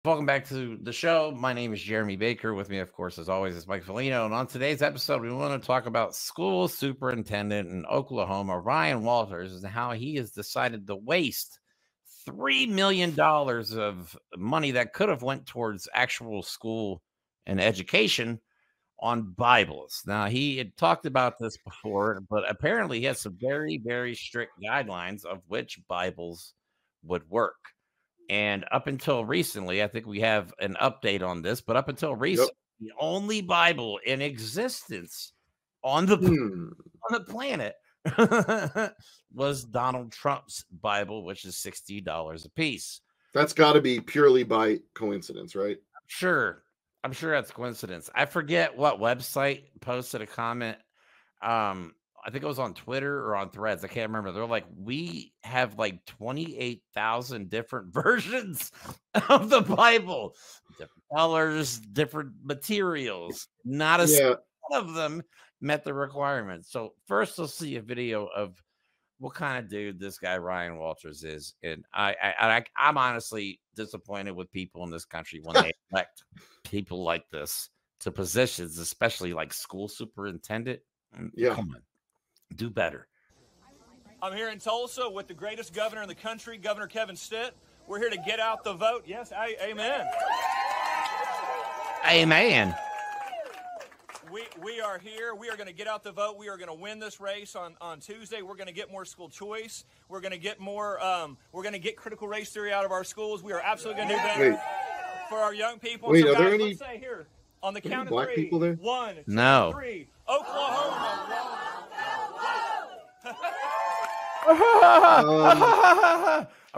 Welcome back to the show. My name is Jeremy Baker. With me, of course, as always, is Mike Foligno. And on today's episode, we want to talk about school superintendent in Oklahoma, Ryan Walters, and how he has decided to waste $3 million of money that could have went towards actual school and education on Bibles. Now, he had talked about this before, but apparently he has some very, very strict guidelines of which Bibles would work. And up until recently, I think we have an update on this, but up until Yep. recently, the only Bible in existence on the on the planet was Donald Trump's Bible, which is $60 a piece. That's got to be purely by coincidence, right? Sure. I'm sure that's coincidence. I forget what website posted a comment. I think it was on Twitter or on Threads. I can't remember. They're like, we have like 28,000 different versions of the Bible, different colors, different materials. Not a single one of them met the requirements. So first, let's see a video of what kind of dude this guy Ryan Walters is. And I'm honestly disappointed with people in this country when they elect people like this to positions, especially like school superintendent. Yeah. Come on. Do better. I'm here in Tulsa with the greatest governor in the country, Governor Kevin Stitt. We're here to get out the vote. Yes, amen. Amen. We are here. We are going to get out the vote. We are going to win this race on Tuesday. We're going to get more school choice. We're going to get more. We're going to get critical race theory out of our schools. We are absolutely going to do better for our young people. Wait, so are guys, there any let's say here on the count of black three. people there? 1, 2, No. 3. Oklahoma.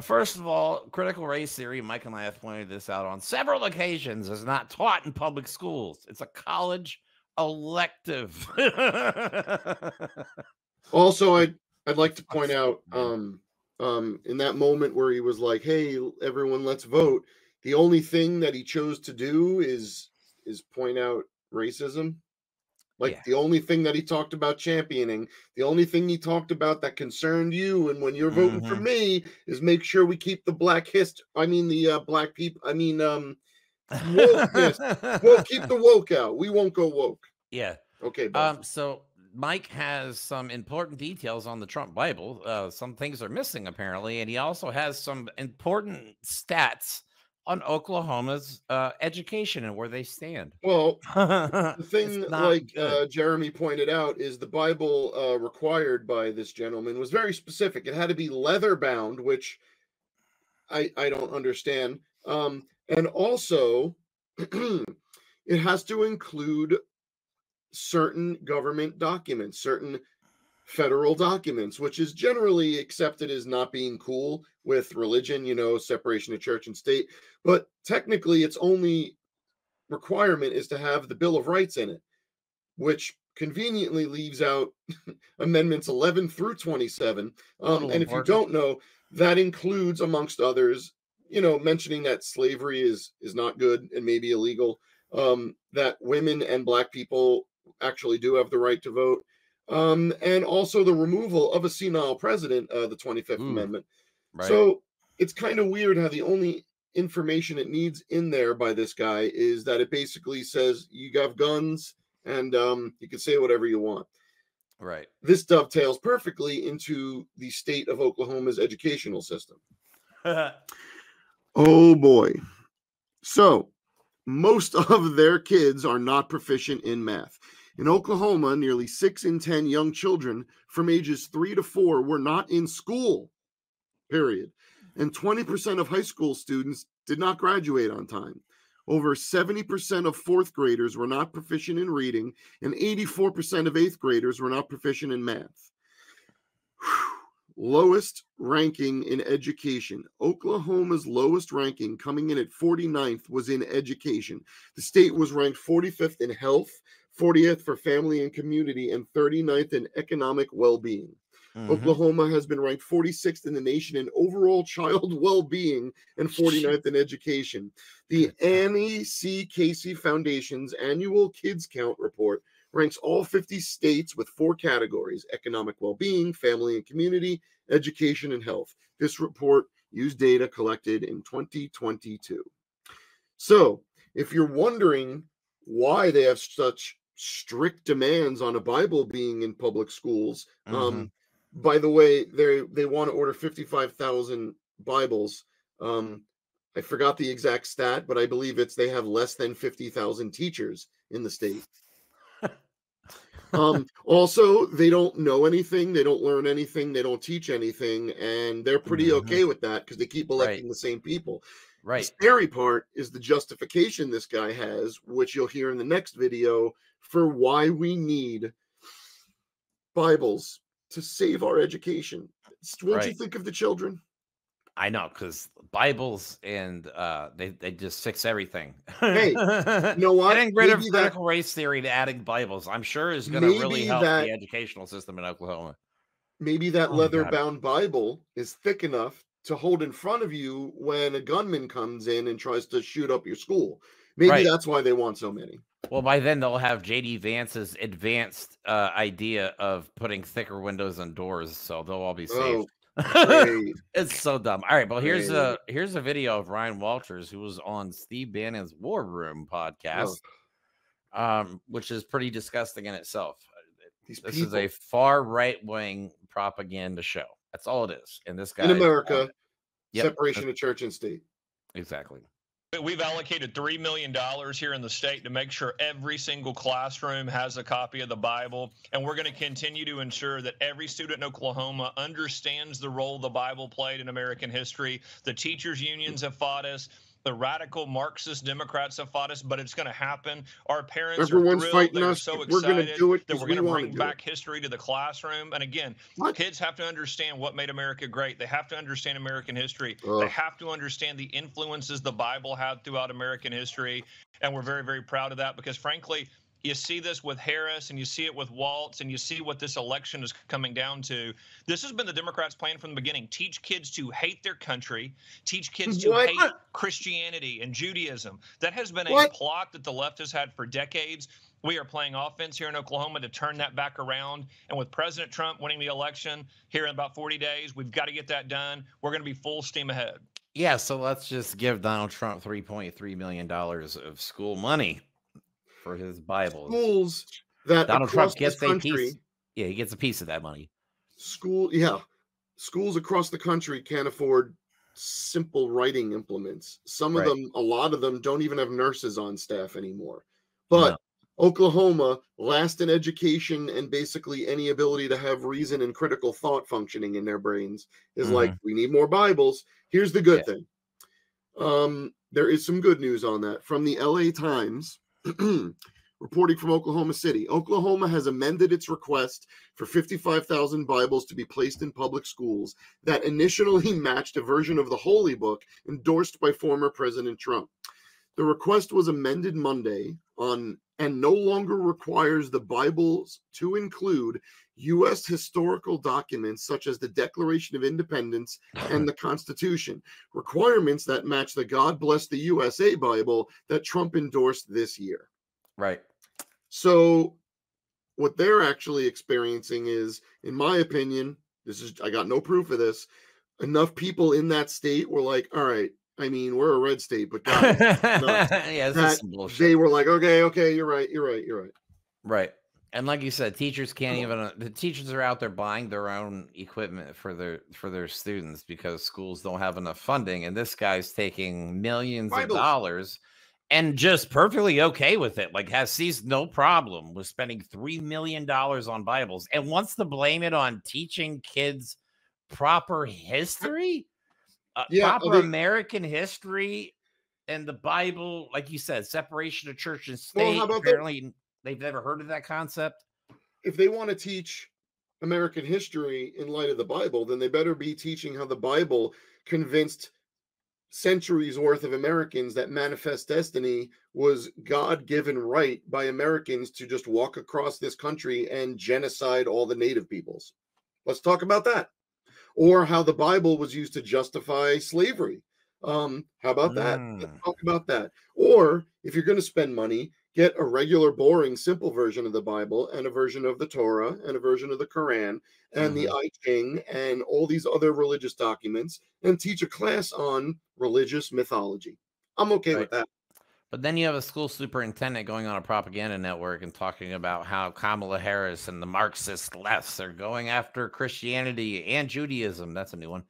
First of all, critical race theory, Mike and I have pointed this out on several occasions, is not taught in public schools. It's a college elective. Also, I'd like to point out in that moment where he was like, "Hey, everyone, let's vote." The only thing that he chose to do is point out racism. Like the only thing that he talked about championing, the only thing he talked about that concerned you, and when you're voting for me, is make sure we keep the black black people. Wokeness. We'll keep the woke out. We won't go woke. Yeah. Okay. So Mike has some important details on the Trump Bible. Some things are missing apparently, and he also has some important stats on Oklahoma's education and where they stand. Well, the thing, like Jeremy pointed out, is the Bible required by this gentleman was very specific. It had to be leather bound, which I don't understand. And also, it has to include certain government documents, certain federal documents, which is generally accepted as not being cool with religion, separation of church and state. But technically, its only requirement is to have the Bill of Rights in it, which conveniently leaves out amendments 11 through 27. And if you don't know, that includes, amongst others, mentioning that slavery is not good and maybe illegal, that women and black people actually do have the right to vote. And also the removal of a senile president, the 25th Amendment. Right. So it's kind of weird how the only information it needs in there by this guy is that it basically says you have guns and you can say whatever you want. Right. This dovetails perfectly into the state of Oklahoma's educational system. Oh boy. So most of their kids are not proficient in math. In Oklahoma, nearly 6 in 10 young children from ages 3 to 4 were not in school, period. And 20% of high school students did not graduate on time. Over 70% of 4th graders were not proficient in reading, and 84% of 8th graders were not proficient in math. Lowest ranking in education. Oklahoma's lowest ranking, coming in at 49th, was in education. The state was ranked 45th in health, 40th for family and community, and 39th in economic well-being. Oklahoma has been ranked 46th in the nation in overall child well-being and 49th in education. The Annie C. Casey Foundation's annual Kids Count report ranks all 50 states with 4 categories: economic well-being, family and community, education, and health. This report used data collected in 2022. So if you're wondering why they have such strict demands on a Bible being in public schools, by the way, they want to order 55,000 Bibles. I forgot the exact stat, but I believe they have less than 50,000 teachers in the state. Also, they don't know anything, they don't learn anything, they don't teach anything, and they're pretty okay with that because they keep electing the same people. Right. The scary part is the justification this guy has, which you'll hear in the next video, for why we need Bibles to save our education. Won't you think of the children? I know, because Bibles and they just fix everything. Hey, you know what? Getting rid of critical race theory to adding Bibles, I'm sure is going to really help the educational system in Oklahoma. Maybe that leather-bound Bible is thick enough to hold in front of you when a gunman comes in and tries to shoot up your school. Maybe that's why they want so many. Well, by then they'll have J.D. Vance's advanced idea of putting thicker windows and doors, so they'll all be safe. It's so dumb. All right, well, here's a video of Ryan Walters, who was on Steve Bannon's War Room podcast, which is pretty disgusting in itself. This is a far right-wing propaganda show. That's all it is. And this guy in America, separation of church and state. Exactly. We've allocated $3 million here in the state to make sure every single classroom has a copy of the Bible. And we're going to continue to ensure that every student in Oklahoma understands the role the Bible played in American history. The teachers' unions have fought us. The radical Marxist Democrats have fought us, but it's going to happen. Our parents are thrilled. They're so excited that we're going to bring back history to the classroom. And again, kids have to understand what made America great. They have to understand American history. They have to understand the influences the Bible had throughout American history. And we're very, very proud of that because, frankly, you see this with Harris and you see it with Waltz and you see what this election is coming down to. This has been the Democrats' plan from the beginning. Teach kids to hate their country. Teach kids to hate Christianity and Judaism. That has been a plot that the left has had for decades. We are playing offense here in Oklahoma to turn that back around. And with President Trump winning the election here in about 40 days, we've got to get that done. We're going to be full steam ahead. Yeah, so let's just give Donald Trump $3.3 million of school money for his Bibles. Schools that Donald Trump gets a piece. Yeah, he gets a piece of that money. Schools across the country can't afford simple writing implements. Some of them, a lot of them, don't even have nurses on staff anymore. But Oklahoma, last in education and basically any ability to have reason and critical thought functioning in their brains, is like, we need more Bibles. Here's the good thing. There is some good news on that from the LA Times. Reporting from Oklahoma City, Oklahoma has amended its request for 55,000 Bibles to be placed in public schools that initially matched a version of the Holy Book endorsed by former President Trump. The request was amended Monday and no longer requires the Bibles to include U.S. historical documents such as the Declaration of Independence and the Constitution, requirements that match the God Bless the USA Bible that Trump endorsed this year. Right. So what they're actually experiencing is, in my opinion, I got no proof of this, enough people in that state were like, all right, I mean, we're a red state, but guys, this is some bullshit. They were like, okay, you're right. Right. And like you said, teachers can't even, the teachers are out there buying their own equipment for their students because schools don't have enough funding. And this guy's taking millions of dollars and just perfectly okay with it. Like sees no problem with spending $3 million on Bibles and wants to blame it on teaching kids proper history, proper American history and the Bible. Like you said, separation of church and state. Well, apparently they've never heard of that concept. If they want to teach American history in light of the Bible, then they better be teaching how the Bible convinced centuries worth of Americans that manifest destiny was God-given right by Americans to just walk across this country and genocide all the native peoples. Let's talk about that. Or how the Bible was used to justify slavery. How about that? Let's talk about that. Or if you're going to spend money, get a regular, boring, simple version of the Bible and a version of the Torah and a version of the Quran and the I Ching and all these other religious documents and teach a class on religious mythology. I'm okay with that. But then you have a school superintendent going on a propaganda network and talking about how Kamala Harris and the Marxist lefts are going after Christianity and Judaism. That's a new one.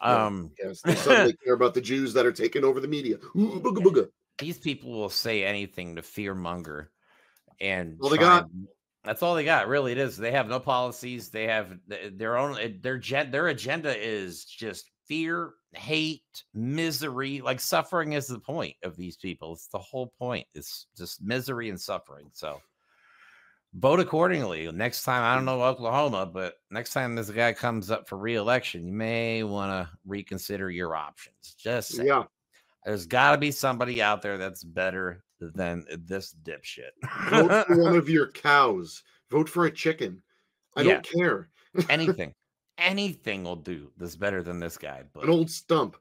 Yes, they suddenly care about the Jews that are taking over the media. Ooh, booga, booga. These people will say anything to fearmonger and all they got. That's all they got. Really, it is. They have no policies. They have their own. Their agenda is just fear, hate, misery. Like suffering is the point of these people. It's the whole point. It's just misery and suffering. So vote accordingly. Next time, I don't know Oklahoma, but next time this guy comes up for re-election, you may want to reconsider your options. Just saying. Yeah. There's got to be somebody out there that's better than this dipshit. Vote for one of your cows. Vote for a chicken. I don't care. Anything will do that's better than this guy. But an old stump.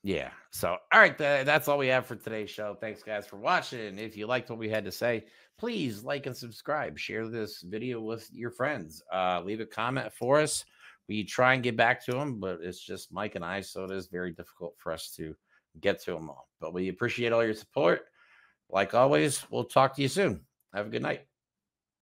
Yeah. So, all right. That's all we have for today's show. Thanks, guys, for watching. If you liked what we had to say, please like and subscribe. Share this video with your friends. Leave a comment for us. We try and get back to them, but it's just Mike and I, so it is very difficult for us to get to them all. But we appreciate all your support. Like always, we'll talk to you soon. Have a good night.